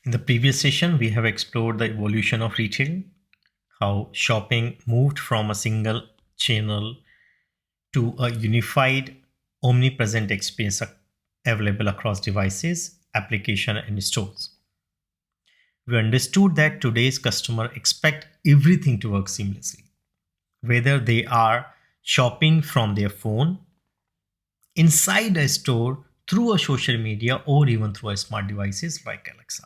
In the previous session, we have explored the evolution of retail, how shopping moved from a single channel to a unified, omnipresent experience available across devices, application, and stores. We understood that today's customer expect everything to work seamlessly, whether they are shopping from their phone, inside a store, through a social media, or even through a smart devices like Alexa.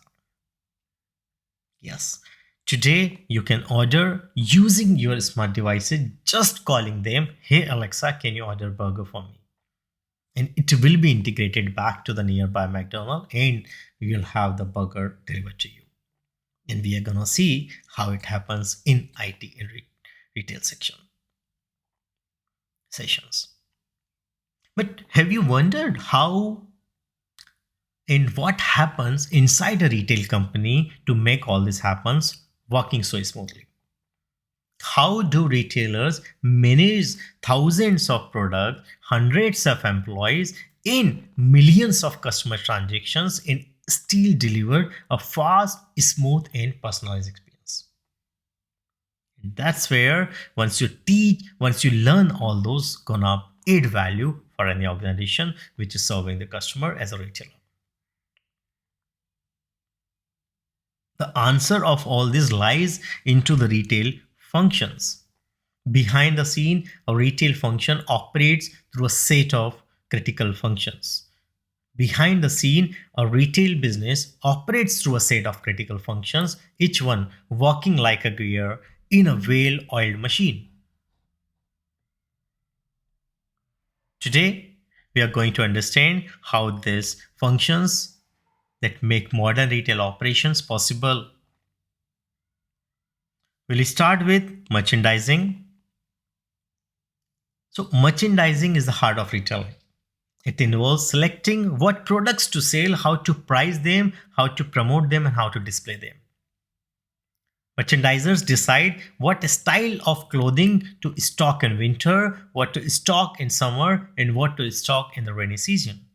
Yes. Today, you can order using your smart devices, just calling them, "Hey Alexa, can you order burger for me?" And it will be integrated back to the nearby McDonald's and you'll have the burger delivered to you. And we are going to see how it happens in IT and retail sessions. But have you wondered how and what happens inside a retail company to make all this happens working so smoothly? How do retailers manage thousands of products, hundreds of employees, in millions of customer transactions and still deliver a fast, smooth, and personalized experience? That's where once you learn all those, gonna add value for any organization which is serving the customer as a retailer. The answer of all this lies into the retail functions. Behind the scene, a retail function operates through a set of critical functions. Behind the scene, a retail business operates through a set of critical functions, each one working like a gear in a well oiled machine. Today, we are going to understand how these functions that make modern retail operations possible. We'll start with merchandising. So, merchandising is the heart of retailing. It involves selecting what products to sell, how to price them, how to promote them, and how to display them. Merchandisers decide what style of clothing to stock in winter, what to stock in summer, and what to stock in the rainy season.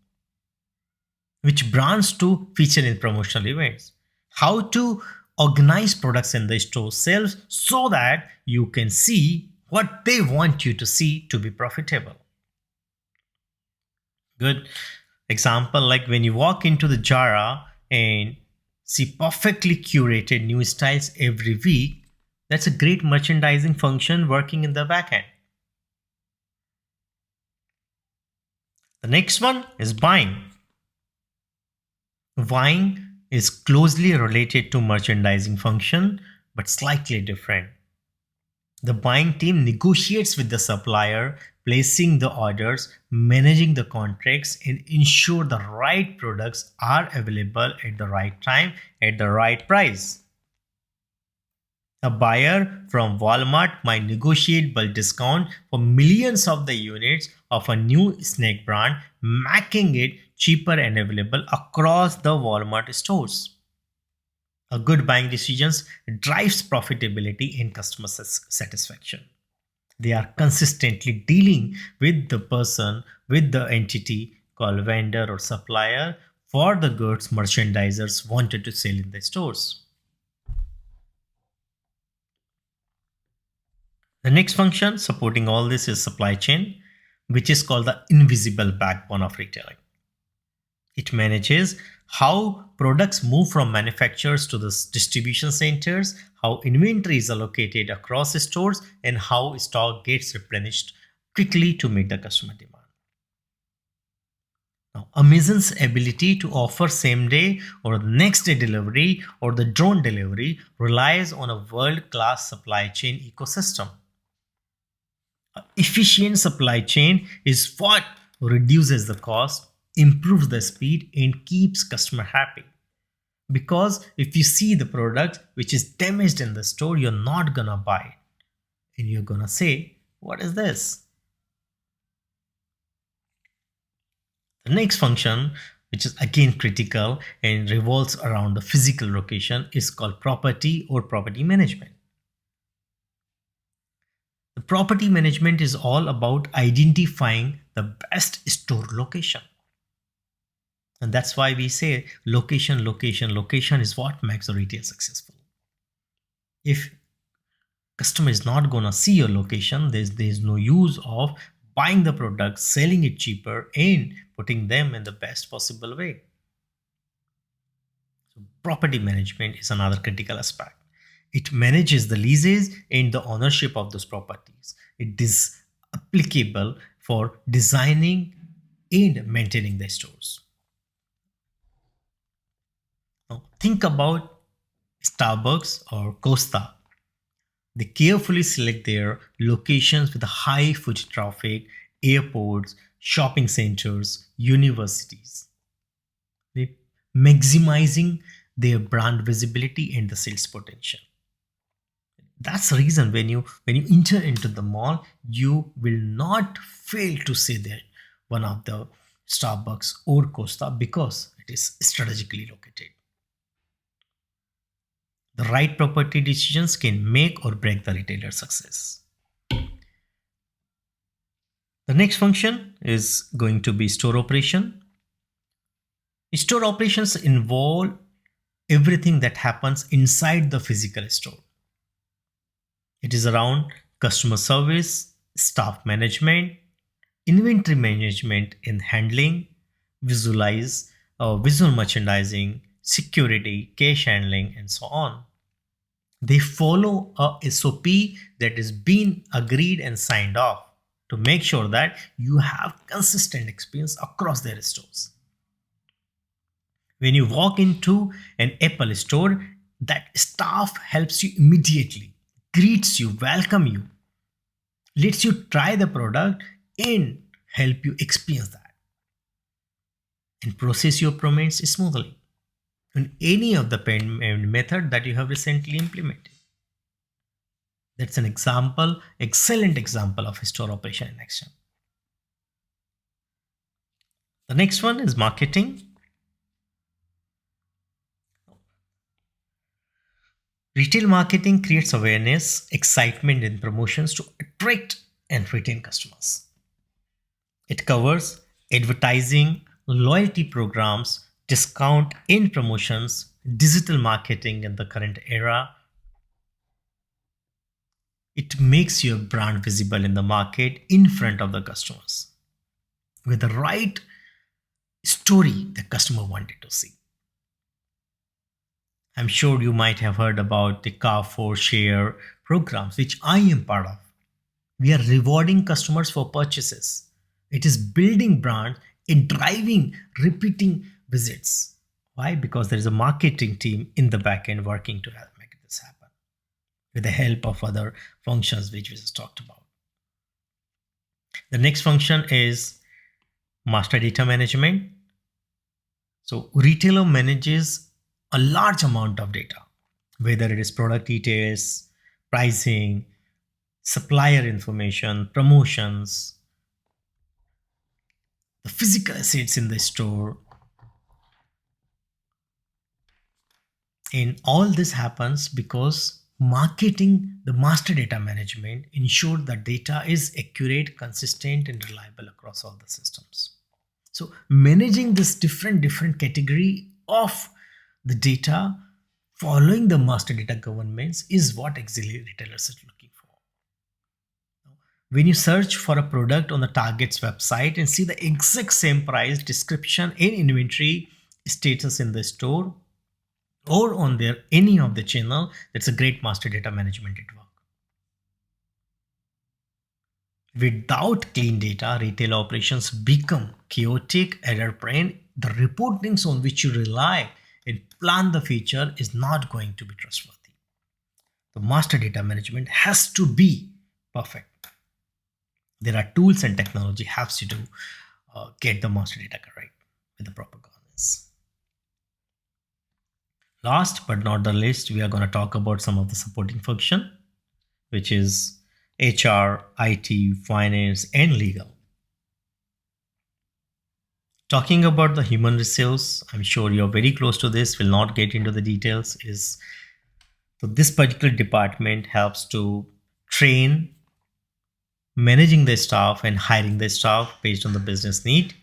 Which brands to feature in promotional events. How to organize products in the store shelves so that you can see what they want you to see to be profitable. Good example, like when you walk into the Zara and see perfectly curated new styles every week, that's a great merchandising function working in the backend. The next one is buying. Buying is closely related to merchandising function but slightly different. The buying team negotiates with the supplier, placing the orders, managing the contracts, and ensure the right products are available at the right time at the right price. A buyer from Walmart might negotiate bulk discount for millions of the units of a new snack brand, making it cheaper and available across the Walmart stores. A good buying decisions drives profitability and customer satisfaction. They are consistently dealing with the person, with the entity called vendor or supplier for the goods merchandisers wanted to sell in the stores. The next function supporting all this is supply chain, which is called the invisible backbone of retailing. It manages how products move from manufacturers to the distribution centers, how inventory is allocated across stores, and how stock gets replenished quickly to meet the customer demand. Now, Amazon's ability to offer same day or next day delivery or the drone delivery relies on a world class supply chain ecosystem. Efficient supply chain is what reduces the cost, improves the speed, and keeps customer happy. Because if you see the product which is damaged in the store, you're not gonna buy it. And you're gonna say, what is this? The next function, which is again critical and revolves around the physical location, is called property or property management. The property management is all about identifying the best store location. And that's why we say location, location, location is what makes a retail successful. If customer is not gonna see your location, there's no use of buying the product, selling it cheaper, and putting them in the best possible way. So property management is another critical aspect. It manages the leases and the ownership of those properties. It is applicable for designing and maintaining the stores. Now, think about Starbucks or Costa. They carefully select their locations with high foot traffic, airports, shopping centers, universities, they maximizing their brand visibility and the sales potential. That's the reason when you enter into the mall, you will not fail to see there one of the Starbucks or Costa because it is strategically located. The right property decisions can make or break the retailer success. The next function is going to be store operation. Store operations involve everything that happens inside the physical store. It is around customer service, staff management, inventory management and handling, visual merchandising, security, cash handling, and so on. They follow a SOP that is being agreed and signed off to make sure that you have consistent experience across their stores. When you walk into an Apple store, that staff helps you immediately, greets you, welcome you, lets you try the product and help you experience that and process your payments smoothly in any of the payment method that you have recently implemented. That's an example, excellent example of a store operation in action. The next one is marketing. Retail marketing creates awareness, excitement, and promotions to attract and retain customers. It covers advertising, loyalty programs, discount and promotions, digital marketing in the current era. It makes your brand visible in the market in front of the customers with the right story the customer wanted to see. I'm sure you might have heard about the Carrefour share programs, which I am part of. We are rewarding customers for purchases. It is building brand and driving repeating visits. Why? Because there is a marketing team in the back end working to help make this happen with the help of other functions which we just talked about. The next function is master data management. So retailer manages a large amount of data, whether it is product details, pricing, supplier information, promotions, the physical assets in the store. And all this happens because marketing, the master data management, ensure that data is accurate, consistent, and reliable across all the systems. So managing this different category of the data following the master data governance is what actually retailers are looking for. When you search for a product on the target's website and see the exact same price, description, and inventory status in the store or on their any of the channel, that's a great master data management at work. Without clean data, retail operations become chaotic, error prone. The reportings on which you rely and plan the future is not going to be trustworthy. The master data management has to be perfect. There are tools and technology helps you to get the master data correct with the proper governance. Last but not the least, we are going to talk about some of the supporting function, which is HR, IT, finance, and legal. Talking about the human resource, I'm sure you're very close to this, will not get into the details, is so this particular department helps to train, managing the staff and hiring the staff based on the business need.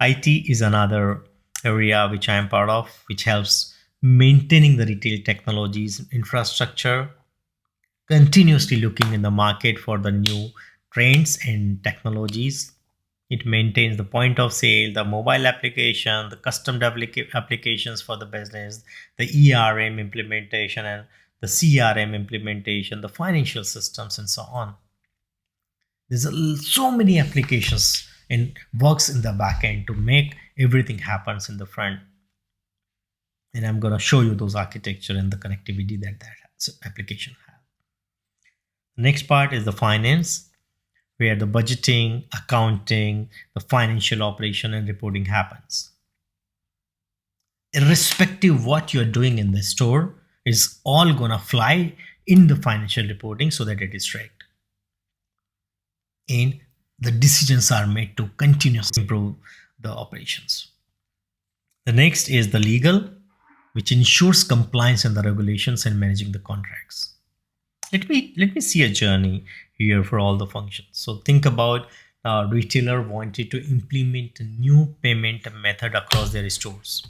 IT is another area which I am part of, which helps maintaining the retail technologies infrastructure, continuously looking in the market for the new trends and technologies. It maintains the point of sale, the mobile application, the custom applications for the business, the ERM implementation and the CRM implementation, the financial systems, and so on. There's so many applications and works in the back end to make everything happens in the front. And I'm going to show you those architecture and the connectivity that application have. The next part is the finance, where the budgeting, accounting, the financial operation and reporting happens. Irrespective what you're doing in the store is all gonna fly in the financial reporting so that it is tracked. And the decisions are made to continuously improve the operations. The next is the legal, which ensures compliance and the regulations and managing the contracts. Let me see a journey here for all the functions. So think about a retailer wanted to implement a new payment method across their stores.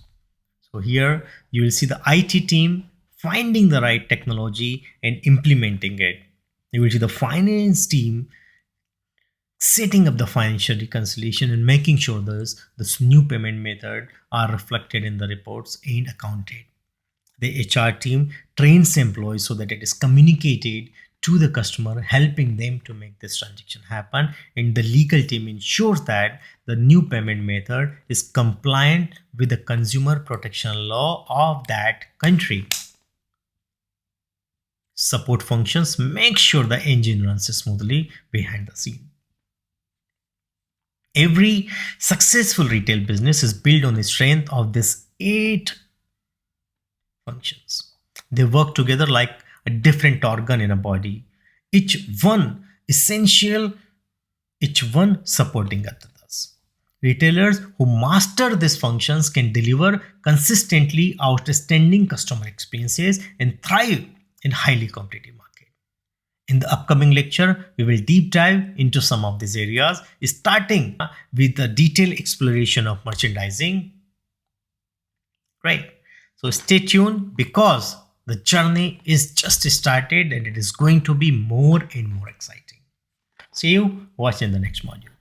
So here you will see the IT team finding the right technology and implementing it. You will see the finance team setting up the financial reconciliation and making sure this new payment method are reflected in the reports and accounted. The HR team trains employees so that it is communicated to the customer, helping them to make this transaction happen. And the legal team ensures that the new payment method is compliant with the consumer protection law of that country. Support functions make sure the engine runs smoothly behind the scene. Every successful retail business is built on the strength of these 8 functions. They work together like a different organ in a body, each one essential, each one supporting others. Retailers who master these functions can deliver consistently outstanding customer experiences and thrive in highly competitive market. In the upcoming lecture, we will deep dive into some of these areas, starting with the detailed exploration of merchandising. Right. So stay tuned because the journey is just started and it is going to be more and more exciting. See you, watch in the next module.